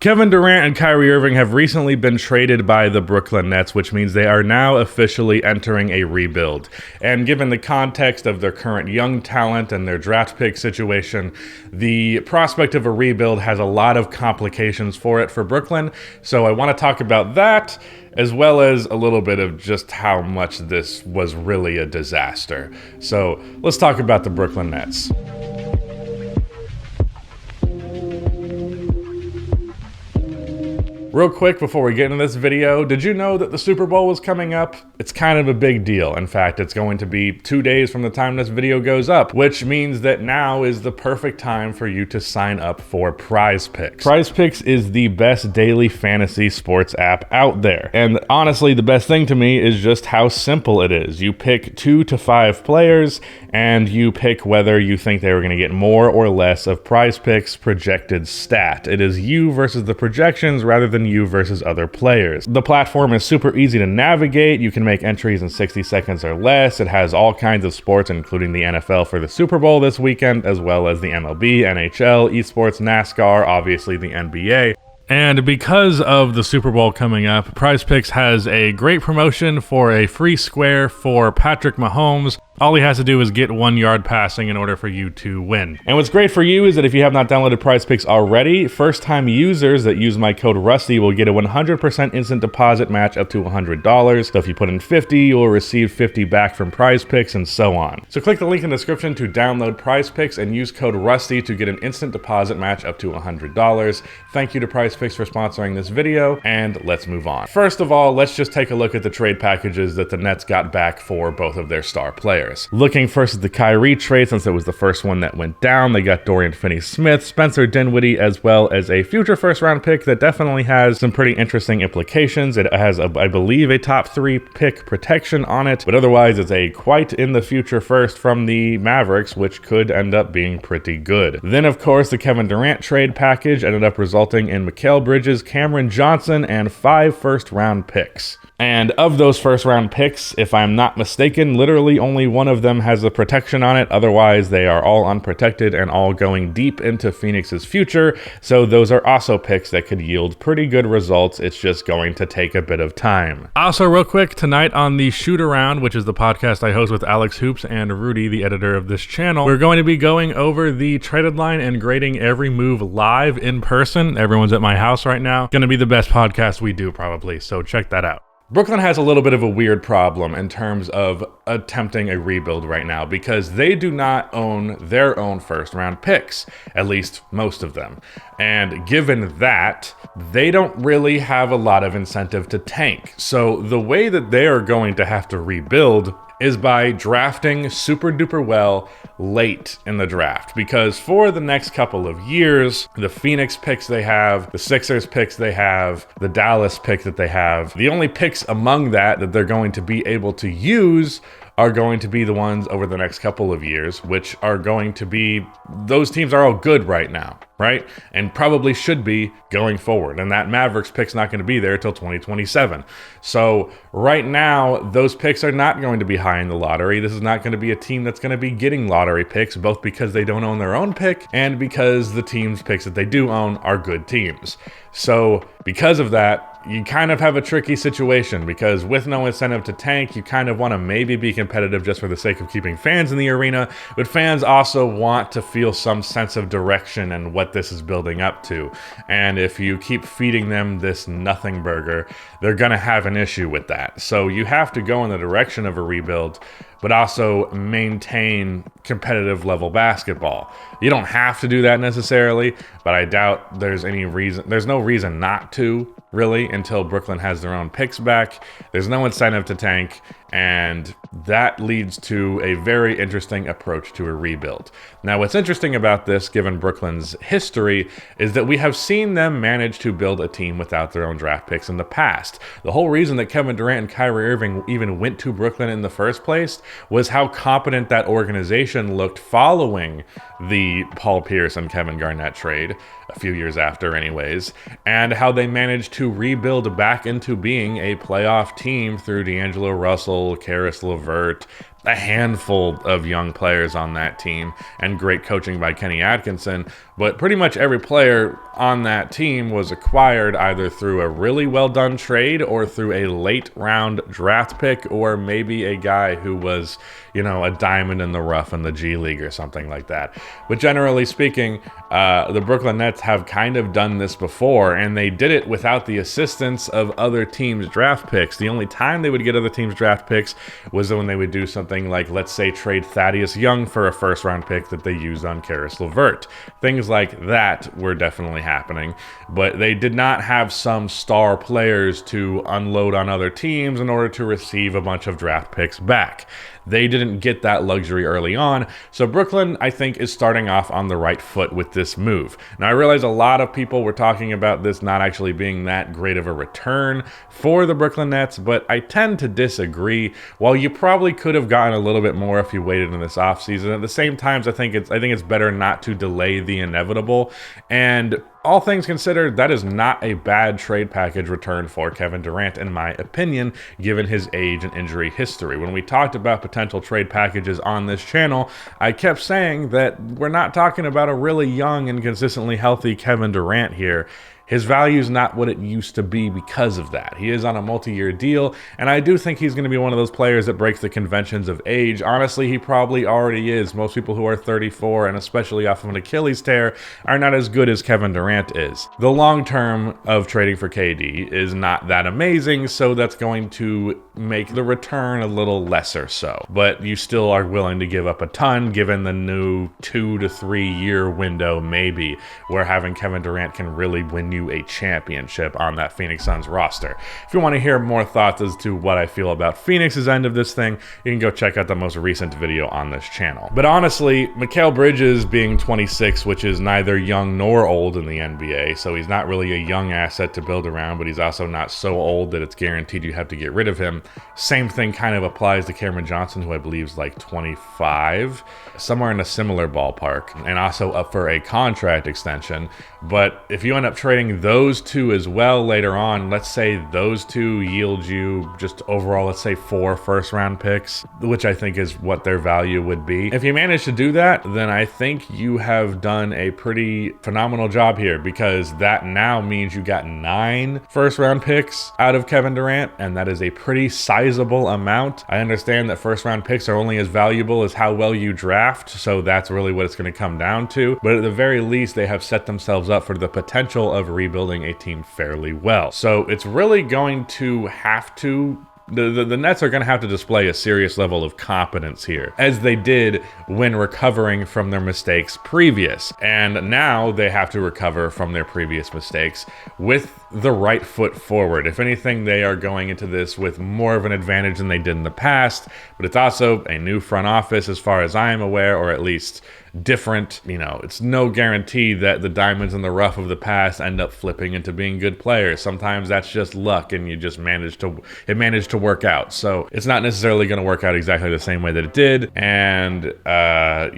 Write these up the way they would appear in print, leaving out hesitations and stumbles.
Kevin Durant and Kyrie Irving have recently been traded by the Brooklyn Nets, which means they are now officially entering a rebuild. And given the context of their current young talent and their draft pick situation, the prospect of a rebuild has a lot of complications for it for Brooklyn. So I want to talk about that, as well as a little bit of just how much this was really a disaster. So let's talk about the Brooklyn Nets. Real quick before we get into this video, did you know that the Super Bowl was coming up? It's kind of a big deal. In fact, it's going to be 2 days from the time this video goes up, which means that now is the perfect time for you to sign up for Prize Picks. Prize Picks is the best daily fantasy sports app out there. And honestly, the best thing to me is just how simple it is. You pick 2 to 5 players and you pick whether you think they were going to get more or less of Prize Picks' projected stat. It is you versus the projections rather than you versus other players. The platform is super easy to navigate. You can make entries in 60 seconds or less. It has all kinds of sports, including the NFL for the Super Bowl this weekend, as well as the MLB, NHL, esports, NASCAR, obviously the NBA. And because of the Super Bowl coming up, Prize Picks has a great promotion for a free square for Patrick Mahomes. All he has to do is get 1 yard passing in order for you to win. And what's great for you is that if you have not downloaded Prize Picks already, first-time users that use my code RUSTY will get a 100% instant deposit match up to $100. So if you put in 50, you'll receive 50 back from Prize Picks and so on. So click the link in the description to download Prize Picks and use code RUSTY to get an instant deposit match up to $100. Thank you to Prize Picks for sponsoring this video, and let's move on. First of all, let's just take a look at the trade packages that the Nets got back for both of their star players. Looking first at the Kyrie trade, since it was the first one that went down, they got Dorian Finney-Smith, Spencer Dinwiddie, as well as a future first-round pick that definitely has some pretty interesting implications. It has, I believe, a top 3 pick protection on it, but otherwise it's a quite in the future first from the Mavericks, which could end up being pretty good. Then, of course, the Kevin Durant trade package ended up resulting in Mikal Bridges, Cameron Johnson, and 5 first-round picks. And of those first-round picks, if I'm not mistaken, literally only one of them has a protection on it. Otherwise, they are all unprotected and all going deep into Phoenix's future. So those are also picks that could yield pretty good results. It's just going to take a bit of time. Also, real quick, tonight on the Shoot Around, which is the podcast I host with Alex Hoops and Rudy, the editor of this channel, we're going to be going over the trade deadline and grading every move live in person. Everyone's at my house right now. Going to be the best podcast we do, probably. So check that out. Brooklyn has a little bit of a weird problem in terms of attempting a rebuild right now because they do not own their own first-round picks, at least most of them. And given that, they don't really have a lot of incentive to tank. So the way that they are going to have to rebuild is by drafting super duper well late in the draft, because for the next couple of years, the Phoenix picks they have, the Sixers picks they have, the Dallas pick that they have, the only picks among that they're going to be able to use are going to be the ones over the next couple of years, which are going to be, those teams are all good right now, right? And probably should be going forward. And that Mavericks pick's not going to be there until 2027. So right now, those picks are not going to be high in the lottery. This is not going to be a team that's going to be getting lottery picks, both because they don't own their own pick and because the team's picks that they do own are good teams. So because of that, you kind of have a tricky situation because with no incentive to tank, you kind of want to maybe be competitive just for the sake of keeping fans in the arena, but fans also want to feel some sense of direction and what this is building up to. And if you keep feeding them this nothing burger, they're going to have an issue with that. So you have to go in the direction of a rebuild, but also maintain competitive level basketball. You don't have to do that necessarily, but I doubt there's no reason not to, really, until Brooklyn has their own picks back. There's no incentive to tank, and that leads to a very interesting approach to a rebuild. Now, what's interesting about this, given Brooklyn's history, is that we have seen them manage to build a team without their own draft picks in the past. The whole reason that Kevin Durant and Kyrie Irving even went to Brooklyn in the first place was how competent that organization looked following the Paul Pierce and Kevin Garnett trade, a few years after anyways, and how they managed to rebuild back into being a playoff team through D'Angelo Russell, Karis LeVert, a handful of young players on that team and great coaching by Kenny Atkinson, but pretty much every player on that team was acquired either through a really well done trade or through a late round draft pick, or maybe a guy who was, you know, a diamond in the rough in the G League or something like that. But generally speaking, the Brooklyn Nets have kind of done this before, and they did it without the assistance of other teams' draft picks. The only time they would get other teams' draft picks was when they would do something like, let's say, trade Thaddeus Young for a first-round pick that they used on Karis LeVert. Things like that were definitely happening, but they did not have some star players to unload on other teams in order to receive a bunch of draft picks back. They didn't get that luxury early on, so Brooklyn, I think, is starting off on the right foot with this move. Now, I realize a lot of people were talking about this not actually being that great of a return for the Brooklyn Nets, but I tend to disagree. While you probably could have gotten a little bit more if you waited in this offseason, at the same time, I think it's better not to delay the inevitable. And all things considered, that is not a bad trade package return for Kevin Durant, in my opinion, given his age and injury history. When we talked about potential trade packages on this channel, I kept saying that we're not talking about a really young and consistently healthy Kevin Durant here. His value is not what it used to be because of that. He is on a multi-year deal, and I do think he's going to be one of those players that breaks the conventions of age. Honestly, he probably already is. Most people who are 34, and especially off of an Achilles tear, are not as good as Kevin Durant is. The long term of trading for KD is not that amazing, so that's going to make the return a little lesser so. But you still are willing to give up a ton, given the new 2 to 3 year window, maybe, where having Kevin Durant can really win you a championship on that Phoenix Suns roster. If you want to hear more thoughts as to what I feel about Phoenix's end of this thing, you can go check out the most recent video on this channel. But honestly, Mikal Bridges being 26, which is neither young nor old in the NBA, so he's not really a young asset to build around, but he's also not so old that it's guaranteed you have to get rid of him. Same thing kind of applies to Cameron Johnson, who I believe is like 25, somewhere in a similar ballpark, and also up for a contract extension. But if you end up trading those two as well later on, let's say those two yield you just overall, let's say 4 first-round picks, which I think is what their value would be. If you manage to do that, then I think you have done a pretty phenomenal job here, because that now means you got 9 first-round picks out of Kevin Durant, and that is a pretty sizable amount. I understand that first-round picks are only as valuable as how well you draft, so that's really what it's going to come down to. But at the very least, they have set themselves up for the potential of rebuilding a team fairly well. So it's really going to have to the Nets are going to have to display a serious level of competence here, as they did when recovering from their mistakes previous. And now they have to recover from their previous mistakes with the right foot forward. If anything, they are going into this with more of an advantage than they did in the past, but it's also a new front office as far as I am aware, or at least different. You know, it's no guarantee that the diamonds in the rough of the past end up flipping into being good players. Sometimes that's just luck, and you just managed to work out. So it's not necessarily going to work out exactly the same way that it did. And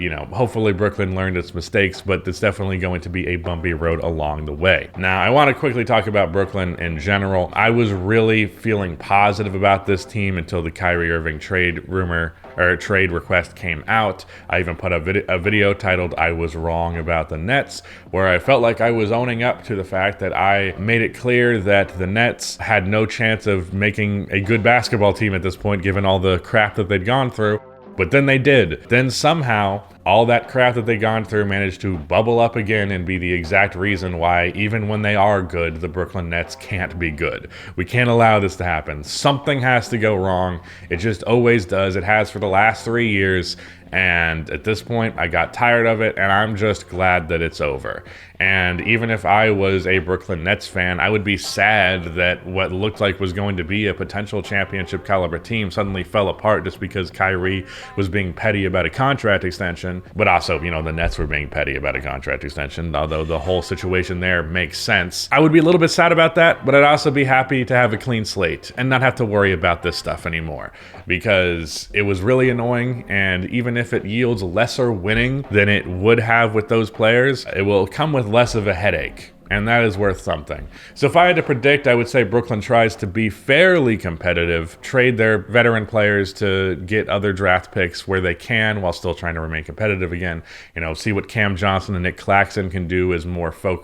you know, hopefully Brooklyn learned its mistakes, but it's definitely going to be a bumpy road along the way. Now, I want to quickly talk about Brooklyn in general. I was really feeling positive about this team until the Kyrie Irving trade request came out. I even put a video titled "I Was Wrong About the Nets," where I felt like I was owning up to the fact that I made it clear that the Nets had no chance of making a good basketball team at this point, given all the crap that they'd gone through. But then they did. Then somehow, all that crap that they'd gone through managed to bubble up again and be the exact reason why, even when they are good, the Brooklyn Nets can't be good. We can't allow this to happen. Something has to go wrong. It just always does. It has for the last 3 years. And at this point, I got tired of it, and I'm just glad that it's over. And even if I was a Brooklyn Nets fan, I would be sad that what looked like was going to be a potential championship caliber team suddenly fell apart just because Kyrie was being petty about a contract extension. But also, you know, the Nets were being petty about a contract extension, although the whole situation there makes sense. I would be a little bit sad about that, but I'd also be happy to have a clean slate and not have to worry about this stuff anymore, because it was really annoying. And even if it yields lesser winning than it would have with those players, it will come with less of a headache. And that is worth something. So if I had to predict, I would say Brooklyn tries to be fairly competitive, trade their veteran players to get other draft picks where they can while still trying to remain competitive again. You know, see what Cam Johnson and Nick Claxton can do as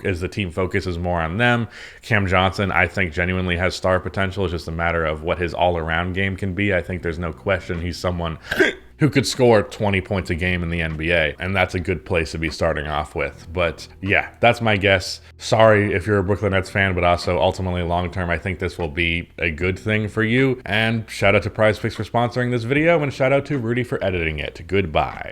as the team focuses more on them. Cam Johnson, I think, genuinely has star potential. It's just a matter of what his all-around game can be. I think there's no question he's someone who could score 20 points a game in the NBA, and that's a good place to be starting off with. But yeah, that's my guess. Sorry if you're a Brooklyn Nets fan, but also ultimately long-term, I think this will be a good thing for you. And shout out to Prize Picks for sponsoring this video, and shout out to Rudy for editing it. Goodbye.